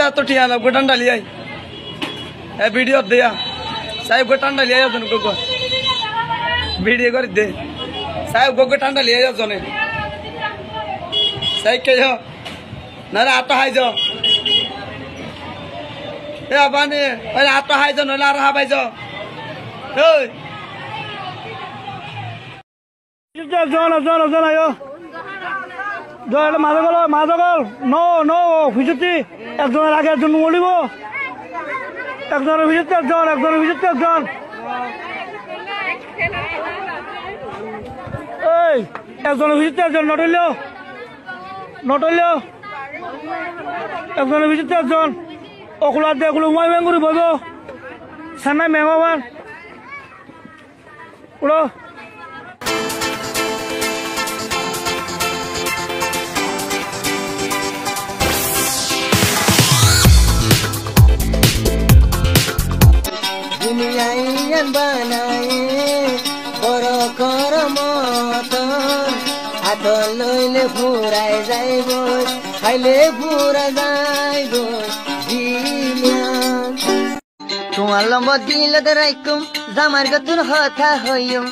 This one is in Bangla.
तो ठिया गोटन डाली आई वीडियो दिया साहेब गोटन डाली आई गोगो वीडियो कर दे साहेब गोगो ठंडा लिया जने साहेब के जो ना हाथ हाई जो बानी हाथ हाई जो ना रहा भाई जो মাদগল নো ভিজতি একজনের আগে একজন মরিব একজনের ভিজতে একজনের ভিজতে একজন এই একজনের ভিজতে একজন নটইল একজনের ভিজতে একজন অকুলার দিয়ে এগুলো উমাই বেঙ্গুরি বইব সান্নাই মেহমান উড়ো লইলে ফুরাই যাইব খাইলে ফুরা যাইব তোমার লম্ব দিল রাইকুম জামার গতুর হতা হইম